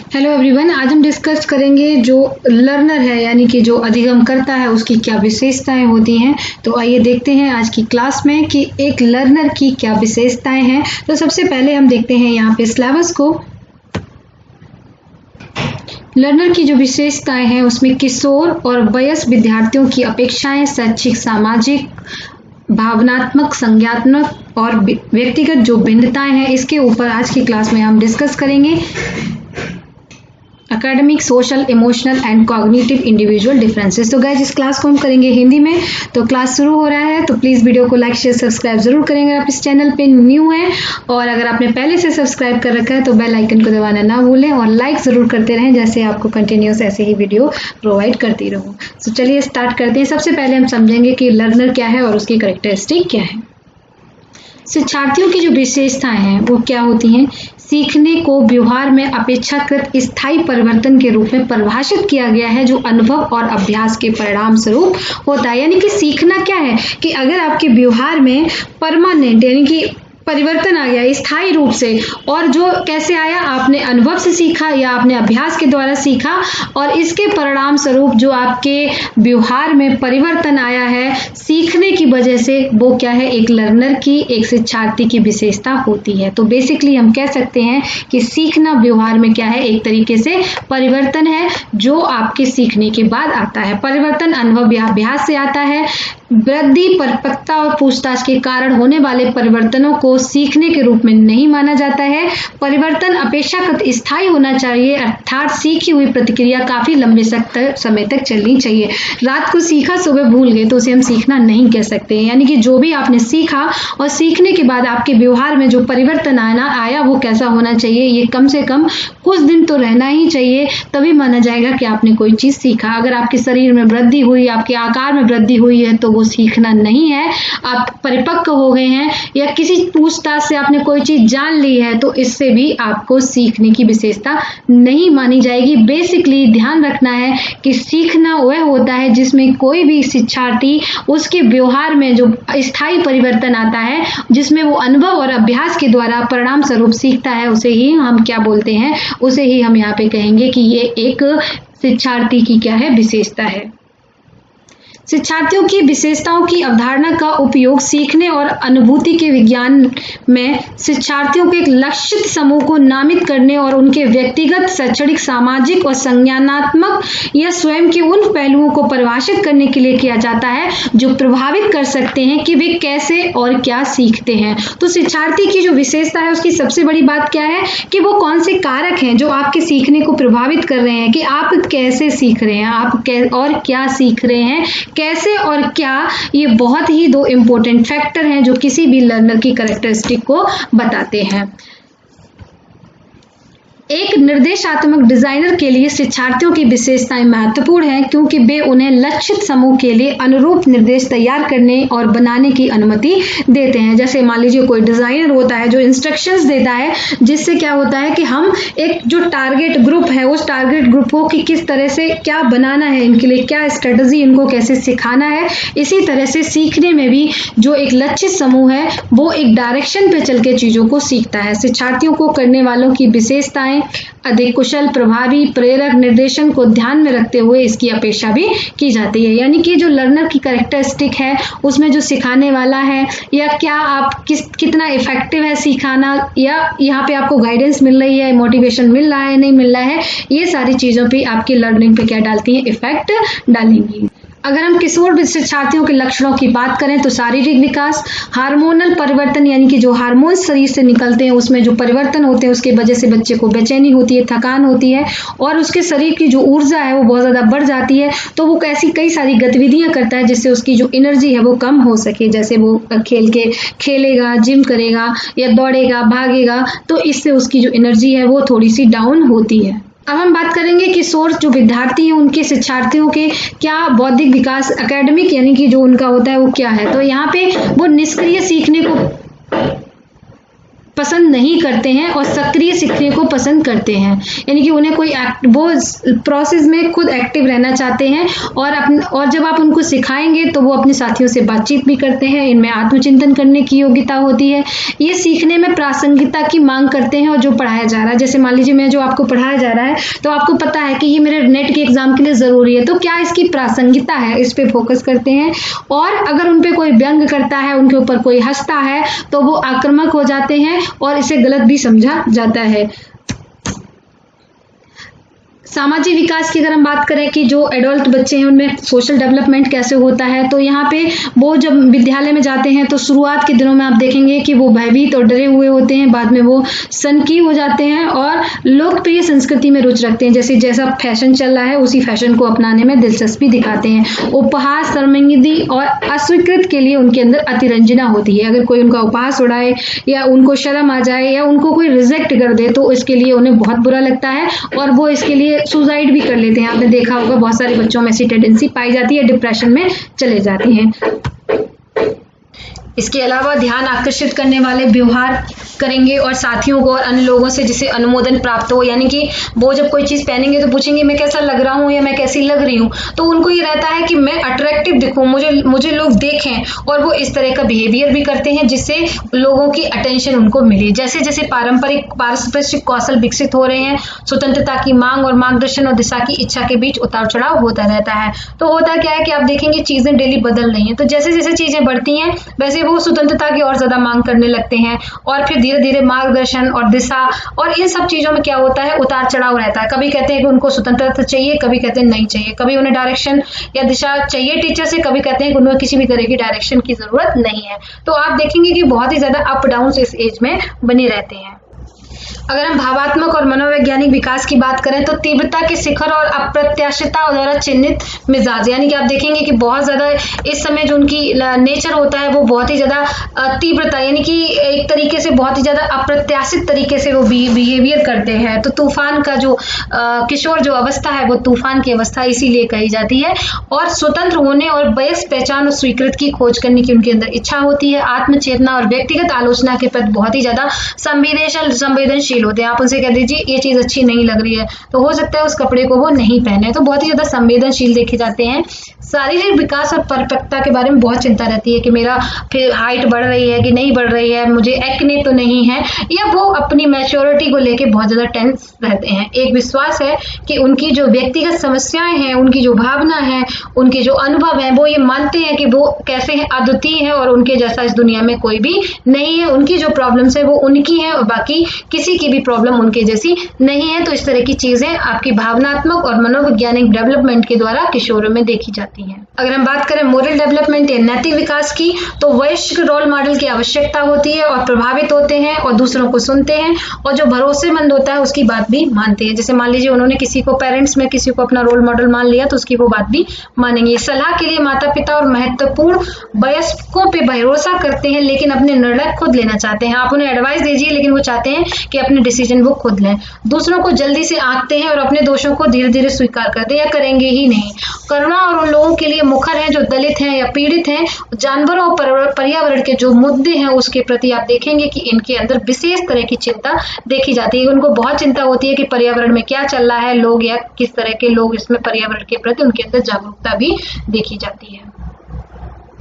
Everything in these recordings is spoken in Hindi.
हेलो एवरीवन, आज हम डिस्कस करेंगे जो लर्नर है यानी कि जो अधिगम करता है उसकी क्या विशेषताएं होती हैं। तो आइए देखते हैं आज की क्लास में कि एक लर्नर की क्या विशेषताएं हैं। तो सबसे पहले हम देखते हैं यहाँ पे सिलेबस को। लर्नर की जो विशेषताएं हैं उसमें किशोर और वयस्क विद्यार्थियों की अपेक्षाएं शैक्षिक, सामाजिक, भावनात्मक, संज्ञानात्मक और व्यक्तिगत जो भिन्नताएं हैं इसके ऊपर आज की क्लास में हम डिस्कस करेंगे। Academic, social, emotional and cognitive individual differences. तो गाइस इस क्लास को हम करेंगे हिंदी में। तो क्लास शुरू हो रहा है तो प्लीज़ वीडियो को लाइक, शेयर, सब्सक्राइब जरूर करेंगे आप इस चैनल पे न्यू हैं। और अगर आपने पहले से सब्सक्राइब कर रखा है तो बेल आइकन को दबाना ना भूलें और लाइक ज़रूर करते रहें, जैसे आपको कंटिन्यूस ऐसे ही वीडियो प्रोवाइड करती रहूँ। तो चलिए स्टार्ट करते हैं। सबसे पहले हम समझेंगे कि लर्नर क्या है और उसकी कैरेक्टरिस्टिक क्या है। शिक्षार्थियों की जो विशेषताएं हैं वो क्या होती हैं। सीखने को व्यवहार में अपेक्षाकृत स्थायी परिवर्तन के रूप में परिभाषित किया गया है, जो अनुभव और अभ्यास के परिणाम स्वरूप होता है। यानी कि सीखना क्या है कि अगर आपके व्यवहार में परमानेंट यानी कि परिवर्तन आ गया स्थायी रूप से, और जो कैसे आया, आपने अनुभव से सीखा या आपने अभ्यास के द्वारा सीखा और इसके परिणाम स्वरूप जो आपके व्यवहार में परिवर्तन आया है सीखने की वजह से, वो क्या है, एक लर्नर की, एक शिक्षार्थी की विशेषता होती है। तो बेसिकली हम कह सकते हैं कि सीखना व्यवहार में क्या है, एक तरीके से परिवर्तन है जो आपके सीखने के बाद आता है। परिवर्तन अनुभव या अभ्यास से आता है। वृद्धि, परिपक्वता और पूछताछ के कारण होने वाले परिवर्तनों को सीखने के रूप में नहीं माना जाता है। परिवर्तन अपेक्षाकृत स्थायी होना चाहिए, अर्थात सीखी हुई प्रतिक्रिया काफी लंबे समय तक चलनी चाहिए। रात को सीखा, सुबह भूल गए तो उसे हम सीखना नहीं कह सकते। यानी कि जो भी आपने सीखा और सीखने के बाद आपके व्यवहार में जो परिवर्तन आया वो कैसा होना चाहिए, ये कम से कम कुछ दिन तो रहना ही चाहिए, तभी माना जाएगा कि आपने कोई चीज सीखा। अगर आपके शरीर में वृद्धि हुई, आपके आकार में वृद्धि हुई है तो वो सीखना नहीं है, आप परिपक्व हो गए हैं या किसी पूछताछ से आपने कोई चीज जान ली है तो इससे भी आपको सीखने की विशेषता नहीं मानी जाएगी। बेसिकली ध्यान रखना है कि सीखना वह होता है जिसमें कोई भी शिक्षार्थी उसके व्यवहार में जो स्थायी परिवर्तन आता है, जिसमें वो अनुभव और अभ्यास के द्वारा परिणाम स्वरूप सीखता है, उसे ही हम क्या बोलते हैं, उसे ही हम यहाँ पे कहेंगे कि ये एक शिक्षार्थी की क्या है, विशेषता है। शिक्षार्थियों की विशेषताओं की अवधारणा का उपयोग सीखने और अनुभूति के विज्ञान में शिक्षार्थियों के एक लक्षित समूह को नामित करने और उनके व्यक्तिगत, शैक्षणिक, सामाजिक और संज्ञानात्मक या स्वयं के उन पहलुओं को परिभाषित करने के लिए किया जाता है जो प्रभावित कर सकते हैं कि वे कैसे और क्या सीखते हैं। तो शिक्षार्थी की जो विशेषता है उसकी सबसे बड़ी बात क्या है कि वो कौन से कारक हैं जो आपके सीखने को प्रभावित कर रहे हैं, कि आप कैसे सीख रहे हैं, आप और क्या सीख रहे हैं, कैसे और क्या। ये बहुत ही दो इम्पोर्टेंट फैक्टर हैं जो किसी भी लर्नर की कैरेक्टरिस्टिक को बताते हैं। एक निर्देशात्मक डिजाइनर के लिए शिक्षार्थियों की विशेषताएं महत्वपूर्ण हैं, क्योंकि वे उन्हें लक्षित समूह के लिए अनुरूप निर्देश तैयार करने और बनाने की अनुमति देते हैं। जैसे मान लीजिए कोई डिजाइनर होता है जो इंस्ट्रक्शंस देता है, जिससे क्या होता है कि हम एक जो टारगेट ग्रुप है उस टारगेट ग्रुप को कि किस तरह से क्या बनाना है, इनके लिए क्या स्ट्रेटजी, इनको कैसे सिखाना है। इसी तरह से सीखने में भी जो एक लक्षित समूह है वो एक डायरेक्शन पे चल के चीजों को सीखता है। शिक्षार्थियों को करने वालों की विशेषताएं अधिक कुशल, प्रभावी, प्रेरक निर्देशन को ध्यान में रखते हुए इसकी अपेक्षा भी की जाती है। यानी कि जो लर्नर की कैरेक्टरिस्टिक है उसमें जो सिखाने वाला है या क्या आप कितना इफेक्टिव है सिखाना, या यहाँ पे आपको गाइडेंस मिल रही है, मोटिवेशन मिल रहा है, नहीं मिल रहा है, ये सारी चीजों पे आपकी लर्निंग पे क्या डालती है, इफेक्ट डालेंगी। अगर हम किशोर शिक्षार्थियों के लक्षणों की बात करें तो शारीरिक विकास, हार्मोनल परिवर्तन यानी कि जो हार्मोन शरीर से निकलते हैं उसमें जो परिवर्तन होते हैं उसके वजह से बच्चे को बेचैनी होती है, थकान होती है और उसके शरीर की जो ऊर्जा है वो बहुत ज़्यादा बढ़ जाती है। तो वो ऐसी कई सारी गतिविधियां करता है जिससे उसकी जो एनर्जी है वो कम हो सके। जैसे वो खेलेगा, जिम करेगा या दौड़ेगा, भागेगा, तो इससे उसकी जो एनर्जी है वो थोड़ी सी डाउन होती है। अब हम बात करेंगे कि सोर्स जो विद्यार्थी हैं उनके शिक्षार्थियों के क्या बौद्धिक विकास, एकेडमिक यानी कि जो उनका होता है वो क्या है। तो यहाँ पे वो निष्क्रिय सीखने को पसंद नहीं करते हैं और सक्रिय सीखने को पसंद करते हैं, यानी कि उन्हें कोई वो प्रोसेस में खुद एक्टिव रहना चाहते हैं और जब आप उनको सिखाएंगे तो वो अपने साथियों से बातचीत भी करते हैं। इनमें आत्मचिंतन करने की योग्यता होती है। ये सीखने में प्रासंगिकता की मांग करते हैं और जो पढ़ाया जा रहा है, जैसे मान लीजिए मैं जो आपको पढ़ाया जा रहा है तो आपको पता है कि ये मेरे नेट के एग्जाम के लिए जरूरी है, तो क्या इसकी प्रासंगिकता है, इस पे फोकस करते हैं। और अगर उन पे कोई व्यंग करता है, उनके ऊपर कोई हंसता है तो वो आक्रामक हो जाते हैं और इसे गलत भी समझा जाता है। सामाजिक विकास की अगर हम बात करें कि जो एडल्ट बच्चे हैं उनमें सोशल डेवलपमेंट कैसे होता है, तो यहाँ पे वो जब विद्यालय में जाते हैं तो शुरुआत के दिनों में आप देखेंगे कि वो भयभीत और डरे हुए होते हैं, बाद में वो सनकी हो जाते हैं और लोकप्रिय संस्कृति में रुचि रखते हैं। जैसा फैशन चल रहा है उसी फैशन को अपनाने में दिलचस्पी दिखाते हैं। उपहास, शर्मिंदगी और अस्वीकृत के लिए उनके अंदर अतिरंजना होती है। अगर कोई उनका उपहास उड़ाए या उनको शर्म आ जाए या उनको कोई रिजेक्ट कर दे तो इसके लिए उन्हें बहुत बुरा लगता है और वो इसके लिए सुसाइड भी कर लेते हैं। आपने देखा होगा बहुत सारे बच्चों में ऐसी टेंडेंसी पाई जाती है, डिप्रेशन में चले जाती हैं। इसके अलावा ध्यान आकर्षित करने वाले व्यवहार करेंगे और साथियों को और अन्य लोगों से जिसे अनुमोदन प्राप्त हो, यानी कि वो जब कोई चीज पहनेंगे तो पूछेंगे मैं कैसा लग रहा हूँ या मैं कैसी लग रही हूँ, तो उनको ये रहता है कि मैं अट्रैक्टिव दिखूं, मुझे लोग देखें, और वो इस तरह का बिहेवियर भी करते हैं जिससे लोगों की अटेंशन उनको मिले। जैसे जैसे पारस्परिक कौशल विकसित हो रहे हैं, स्वतंत्रता की मांग और मार्गदर्शन और दिशा की इच्छा के बीच उतार चढ़ाव होता रहता है। तो होता क्या है कि आप देखेंगे चीजें डेली बदल रही हैं, तो जैसे जैसे चीजें बढ़ती हैं वैसे वो स्वतंत्रता की और ज्यादा मांग करने लगते हैं और फिर धीरे धीरे मार्गदर्शन और दिशा और इन सब चीजों में क्या होता है, उतार चढ़ाव रहता है। कभी कहते हैं कि उनको स्वतंत्रता चाहिए, कभी कहते हैं नहीं चाहिए, कभी उन्हें डायरेक्शन या दिशा चाहिए टीचर से, कभी कहते हैं कि उन्हें किसी भी तरह की डायरेक्शन की जरूरत नहीं है। तो आप देखेंगे कि बहुत ही ज्यादा अप डाउन इस एज में बने रहते हैं। अगर हम भावात्मक और मनोवैज्ञानिक विकास की बात करें तो तीव्रता के शिखर और अप्रत्याशितता द्वारा चिन्हित मिजाज, यानी कि आप देखेंगे कि बहुत ज्यादा इस समय जो उनकी नेचर होता है वो बहुत ही ज्यादा तीव्रता, यानी कि एक तरीके से बहुत ही ज्यादा अप्रत्याशित तरीके से वो बिहेवियर करते हैं। तो तूफान का जो किशोर जो अवस्था है वो तूफान की अवस्था इसीलिए कही जाती है। और स्वतंत्र होने और वयस्क पहचान और स्वीकृत की खोज करने की उनके अंदर इच्छा होती है। आत्मचेतना और व्यक्तिगत आलोचना के प्रति बहुत ही ज्यादा संवेदनशील होते हैं। आप उनसे कह दीजिए ये चीज अच्छी नहीं लग रही है तो हो सकता है उस कपड़े को वो नहीं पहने, तो बहुत ही ज्यादा संवेदनशील देखे जाते हैं। शारीरिक विकास और परफेक्टता के बारे में बहुत चिंता रहती है कि मेरा फिर हाइट बढ़ रही है कि नहीं बढ़ रही है, मुझे एक्ने तो नहीं है, या वो अपनी मैच्योरिटी को लेके बहुत ज्यादा टेंस रहते हैं। एक विश्वास है कि उनकी जो व्यक्तिगत समस्याएं हैं, उनकी जो भावना है, उनके जो अनुभव है, वो ये मानते हैं कि वो कैसे हैं, अद्वितीय है और उनके जैसा इस दुनिया में कोई भी नहीं है। उनकी जो प्रॉब्लम्स है वो उनकी है और बाकी किसी की भी प्रॉब्लम उनके जैसी नहीं है। तो इस तरह की चीजें आपकी भावनात्मक और मनोवैज्ञानिक डेवलपमेंट के द्वारा किशोरों में देखी जाती हैं। अगर हम बात करें मोरल डेवलपमेंट या नैतिक विकास की, तो वयस्क रोल मॉडल की आवश्यकता होती है और प्रभावित होते हैं और दूसरों को सुनते हैं और जो भरोसेमंद होता है उसकी बात भी मानते हैं। जैसे मान लीजिए उन्होंने किसी को पेरेंट्स में किसी को अपना रोल मॉडल मान लिया तो उसकी वो बात भी मानेंगे। सलाह के लिए माता पिता और महत्वपूर्ण वयस्कों पे भरोसा करते हैं लेकिन अपने निर्णय खुद लेना चाहते हैं। आप उन्हें एडवाइस दीजिए लेकिन वो चाहते हैं कि अपने डिसीजन वो खुद लें। दूसरों को जल्दी से आंकते हैं और अपने दोषों को धीरे धीरे स्वीकार करते हैं या करेंगे ही नहीं। करुणा और उन लोगों के लिए मुखर हैं जो दलित हैं या पीड़ित हैं। जानवरों और पर्यावरण के जो मुद्दे हैं उसके प्रति आप देखेंगे कि इनके अंदर विशेष तरह की चिंता देखी जाती है। उनको बहुत चिंता होती है कि पर्यावरण में क्या चल रहा है, लोग या किस तरह के लोग इसमें पर्यावरण के प्रति उनके अंदर जागरूकता भी देखी जाती है।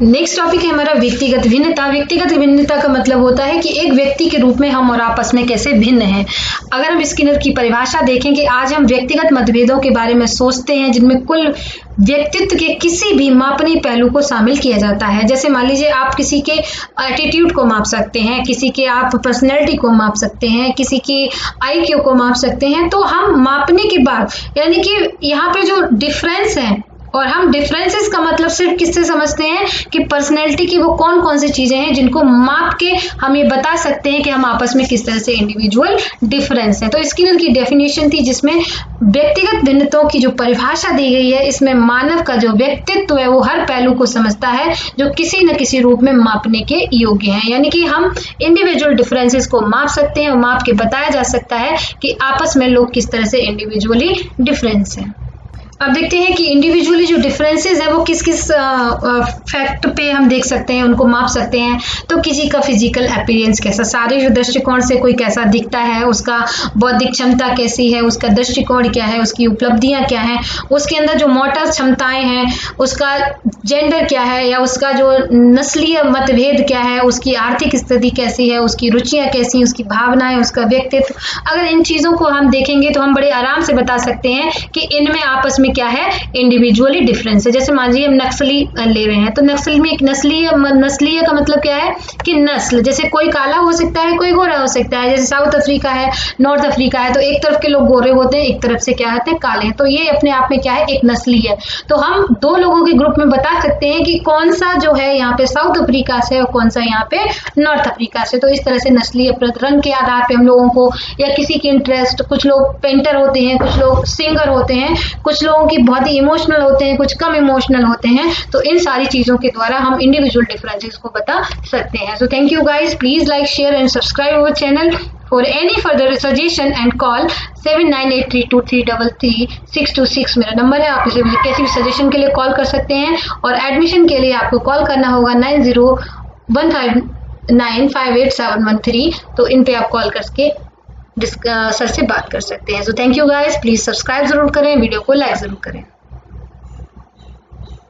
नेक्स्ट टॉपिक है हमारा व्यक्तिगत भिन्नता। व्यक्तिगत भिन्नता का मतलब होता है कि एक व्यक्ति के रूप में हम और आपस में कैसे भिन्न हैं। अगर हम स्किनर की परिभाषा देखें कि आज हम व्यक्तिगत मतभेदों के बारे में सोचते हैं जिनमें कुल व्यक्तित्व के किसी भी मापनीय पहलू को शामिल किया जाता है। जैसे मान लीजिए आप किसी के एटीट्यूड को माप सकते हैं, किसी के आप पर्सनैलिटी को माप सकते हैं, किसी की IQ को माप सकते हैं। तो हम मापने के बाद यानी कि यहाँ पे जो डिफरेंस है, और हम डिफरेंसेस का मतलब सिर्फ किससे समझते हैं कि पर्सनैलिटी की वो कौन कौन सी चीजें हैं जिनको माप के हम ये बता सकते हैं कि हम आपस में किस तरह से इंडिविजुअल डिफरेंस है। तो स्किनर की डेफिनेशन थी जिसमें व्यक्तिगत भिन्नताओं की जो परिभाषा दी गई है, इसमें मानव का जो व्यक्तित्व है वो हर पहलू को समझता है जो किसी न किसी रूप में मापने के योग्य है। यानी कि हम इंडिविजुअल डिफरेंसेस को माप सकते हैं और माप के बताया जा सकता है कि आपस में लोग किस तरह से इंडिविजुअली डिफरेंस है। अब देखते हैं कि इंडिविजुअली जो डिफरेंसेस है वो किस किस फैक्ट पे हम देख सकते हैं, उनको माप सकते हैं। तो किसी का फिजिकल अपीयरेंस कैसा, शारीरिक दृष्टिकोण से कोई कैसा दिखता है, उसका बौद्धिक क्षमता कैसी है, उसका दृष्टिकोण क्या है, उसकी उपलब्धियां क्या हैं, उसके अंदर जो मोटर क्षमताएं हैं, उसका जेंडर क्या है या उसका जो नस्लीय मतभेद क्या है, उसकी आर्थिक स्थिति कैसी है, उसकी रुचियां कैसी, उसकी भावनाएं, उसका व्यक्तित्व। अगर इन चीजों को हम देखेंगे तो हम बड़े आराम से बता सकते हैं कि इनमें आपस में क्या है, इंडिविजुअली डिफरेंस है। जैसे मान लीजिए हम नक्सली ले रहे हैं, तो नक्सल में एक नस्लीय का मतलब क्या है कि नस्ल, जैसे कोई काला हो सकता है, कोई गोरा हो सकता है। जैसे साउथ अफ्रीका है, नॉर्थ अफ्रीका है, तो एक तरफ के लोग गोरे होते हैं, एक तरफ से क्या होते हैं, काले हैं। तो ये अपने आप में क्या है, एक नस्ली है। तो हम दो लोगों के ग्रुप में बता सकते हैं कि कौन सा जो है यहाँ पे साउथ अफ्रीका से और कौन सा यहाँ पे नॉर्थ अफ्रीका से। तो इस तरह से नस्लीय रंग के आधार पे हम लोगों को, या किसी की इंटरेस्ट, कुछ लोग पेंटर होते हैं, कुछ लोग सिंगर होते हैं, कुछ लोगों की बहुत ही इमोशनल होते हैं, कुछ कम इमोशनल होते हैं। तो इन सारी चीजों के द्वारा हम इंडिविजुअल डिफरेंसेस को बता सकते हैं। So thank you guys, please like, share and subscribe our channel. For any further suggestion and call 7983233626 मेरा नंबर है। आप इसे किसी भी सजेशन के लिए कॉल कर सकते हैं, और एडमिशन के लिए आपको कॉल करना होगा 9015958713। तो इन पे आप कॉल करके सर से बात कर सकते हैं। So thank you guys, please subscribe जरूर करें, वीडियो को लाइक जरूर करें।